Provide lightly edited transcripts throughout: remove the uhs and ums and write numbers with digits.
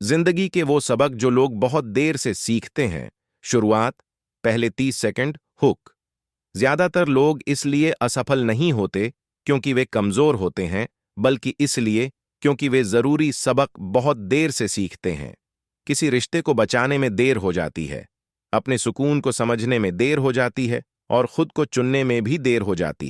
जिंदगी के वो सबक जो लोग बहुत देर से सीखते हैं। शुरुआत, पहले 30 सेकंड, हुक। ज्यादातर लोग इसलिए असफल नहीं होते क्योंकि वे कमजोर होते हैं, बल्कि इसलिए क्योंकि वे जरूरी सबक बहुत देर से सीखते हैं। किसी रिश्ते को बचाने में देर हो जाती है, अपने सुकून को समझने में देर हो जाती है, और खुद को चुनने में भी देर हो जाती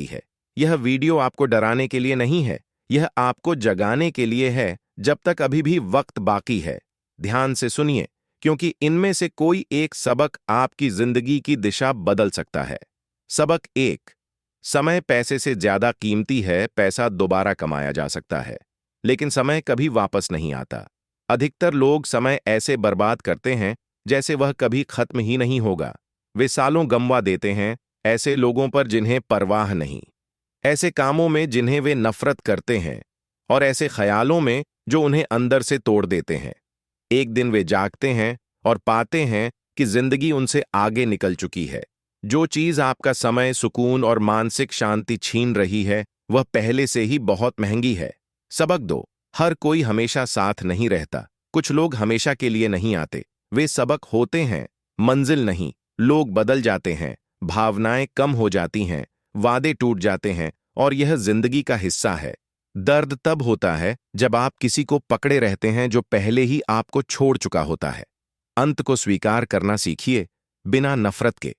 है। यह वीडियो आपको डराने के लिए नहीं है, यह आपको जगाने के लिए है, जब तक अभी भी वक्त बाकी है। ध्यान से सुनिए, क्योंकि इनमें से कोई एक सबक आपकी जिंदगी की दिशा बदल सकता है। सबक 1। समय पैसे से ज्यादा कीमती है। पैसा दोबारा कमाया जा सकता है, लेकिन समय कभी वापस नहीं आता। अधिकतर लोग समय ऐसे बर्बाद करते हैं जैसे वह कभी खत्म ही नहीं होगा। वे सालों गंवा देते हैं ऐसे लोगों पर जिन्हें परवाह नहीं, ऐसे कामों में जिन्हें वे नफरत करते हैं, और ऐसे ख्यालों में जो उन्हें अंदर से तोड़ देते हैं। एक दिन वे जागते हैं और पाते हैं कि जिंदगी उनसे आगे निकल चुकी है। जो चीज आपका समय, सुकून और मानसिक शांति छीन रही है, वह पहले से ही बहुत महंगी है। सबक 2। हर कोई हमेशा साथ नहीं रहता। कुछ लोग हमेशा के लिए नहीं आते। वे सबक होते हैं, मंजिल नहीं। लोग बदल जाते हैं, भावनाएं कम हो जाती हैं, वादे टूट जाते हैं, और यह जिंदगी का हिस्सा है। दर्द तब होता है जब आप किसी को पकड़े रहते हैं जो पहले ही आपको छोड़ चुका होता है। अंत को स्वीकार करना सीखिए, बिना नफरत के।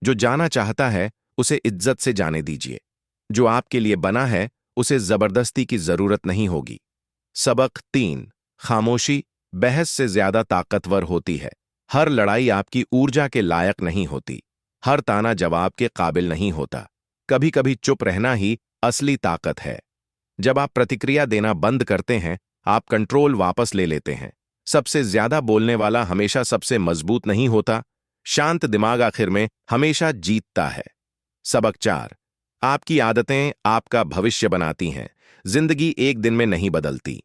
जो जाना चाहता है उसे इज्जत से जाने दीजिए। जो आपके लिए बना है उसे जबरदस्ती की जरूरत नहीं होगी। सबक 3। खामोशी बहस से ज्यादा ताकतवर होती है। हर लड़ाई आपकी ऊर्जा के लायक नहीं होती। हर ताना जवाब के काबिल नहीं होता। कभी कभी चुप रहना ही असली ताकत है। जब आप प्रतिक्रिया देना बंद करते हैं, आप कंट्रोल वापस ले लेते हैं। सबसे ज्यादा बोलने वाला हमेशा सबसे मजबूत नहीं होता। शांत दिमाग आखिर में हमेशा जीतता है। सबक 4। आपकी आदतें आपका भविष्य बनाती हैं। जिंदगी एक दिन में नहीं बदलती,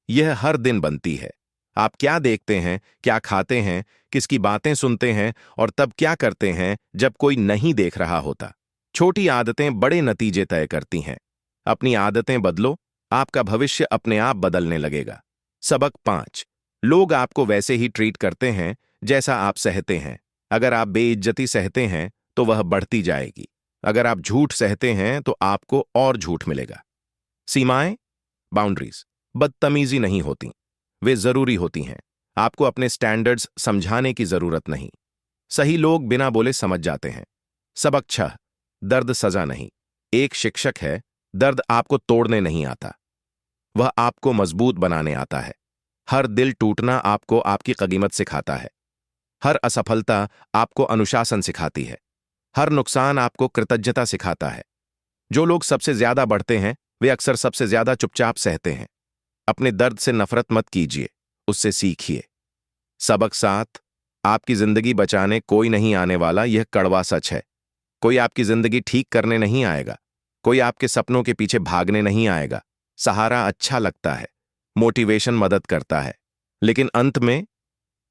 यह हर दिन बनती है। आप क्या देखते हैं, क्या खाते हैं, किसकी बातें सुनते हैं, और तब क्या करते हैं जब कोई नहीं देख रहा होता। छोटी आदतें बड़े नतीजे तय करती हैं। अपनी आदतें बदलो, आपका भविष्य अपने आप बदलने लगेगा। सबक 5। लोग आपको वैसे ही ट्रीट करते हैं जैसा आप सहते हैं। अगर आप बेइज्जती सहते हैं तो वह बढ़ती जाएगी। अगर आप झूठ सहते हैं तो आपको और झूठ मिलेगा। सीमाएं, बाउंड्रीज, बदतमीजी नहीं होती, वे जरूरी होती हैं। आपको अपने स्टैंडर्ड्स समझाने की जरूरत नहीं। सही लोग बिना बोले समझ जाते हैं। सबक 6। दर्द सजा नहीं। एक शिक्षक है, दर्द आपको तोड़ने नहीं आता, वह आपको मजबूत बनाने आता है। हर दिल टूटना आपको आपकी कीमत सिखाता है। हर असफलता आपको अनुशासन सिखाती है। हर नुकसान आपको कृतज्ञता सिखाता है। जो लोग सबसे ज्यादा बढ़ते हैं वे अक्सर सबसे ज्यादा चुपचाप सहते हैं। अपने दर्द से नफरत मत कीजिए, उससे सीखिए। सबक 7। आपकी जिंदगी बचाने कोई नहीं आने वाला, यह कड़वा सच है। कोई आपकी जिंदगी ठीक करने नहीं आएगा। कोई आपके सपनों के पीछे भागने नहीं आएगा। सहारा अच्छा लगता है, मोटिवेशन मदद करता है, लेकिन अंत में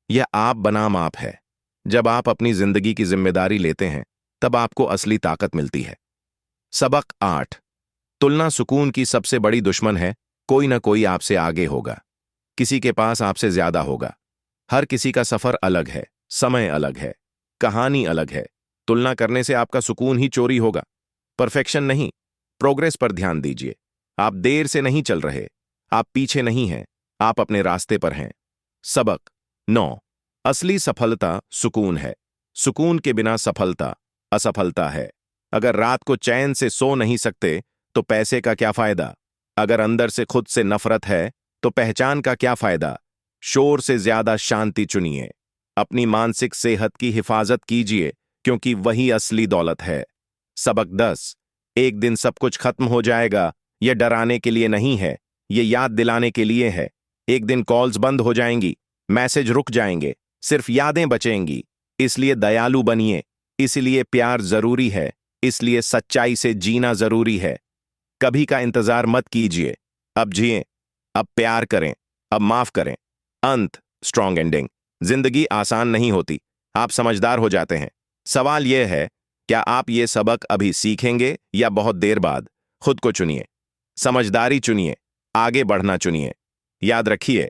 यह आप बनाम आप है। जब आप अपनी जिंदगी की जिम्मेदारी लेते हैं तब आपको असली ताकत मिलती है। सबक 8। तुलना सुकून की सबसे बड़ी दुश्मन है। कोई ना कोई आपसे आगे होगा, किसी के पास आपसे ज्यादा होगा। हर किसी का सफर अलग है, समय अलग है, कहानी अलग है। तुलना करने से आपका सुकून ही चोरी होगा। परफेक्शन नहीं, प्रोग्रेस पर ध्यान दीजिए। आप देर से नहीं चल रहे, आप पीछे नहीं हैं, आप अपने रास्ते पर हैं। सबक 9। असली सफलता सुकून है। सुकून के बिना सफलता असफलता है। अगर रात को चैन से सो नहीं सकते तो पैसे का क्या फायदा। अगर अंदर से खुद से नफरत है तो पहचान का क्या फायदा। शोर से ज्यादा शांति चुनिए। अपनी मानसिक सेहत की हिफाजत कीजिए, क्योंकि वही असली दौलत है। सबक 10। एक दिन सब कुछ खत्म हो जाएगा। यह डराने के लिए नहीं है, यह याद दिलाने के लिए है। एक दिन कॉल्स बंद हो जाएंगी, मैसेज रुक जाएंगे, सिर्फ यादें बचेंगी। इसलिए दयालु बनिए, इसलिए प्यार जरूरी है, इसलिए सच्चाई से जीना जरूरी है। कभी का इंतजार मत कीजिए, अब जिएं, अब प्यार करें, अब माफ करें। अंत, स्ट्रॉन्ग एंडिंग। जिंदगी आसान नहीं होती, आप समझदार हो जाते हैं। सवाल यह है, क्या आप ये सबक अभी सीखेंगे या बहुत देर बाद। खुद को चुनिए, समझदारी चुनिए, आगे बढ़ना चुनिए। याद रखिए,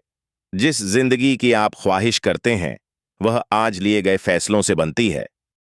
जिस जिंदगी की आप ख्वाहिश करते हैं वह आज लिए गए फैसलों से बनती है।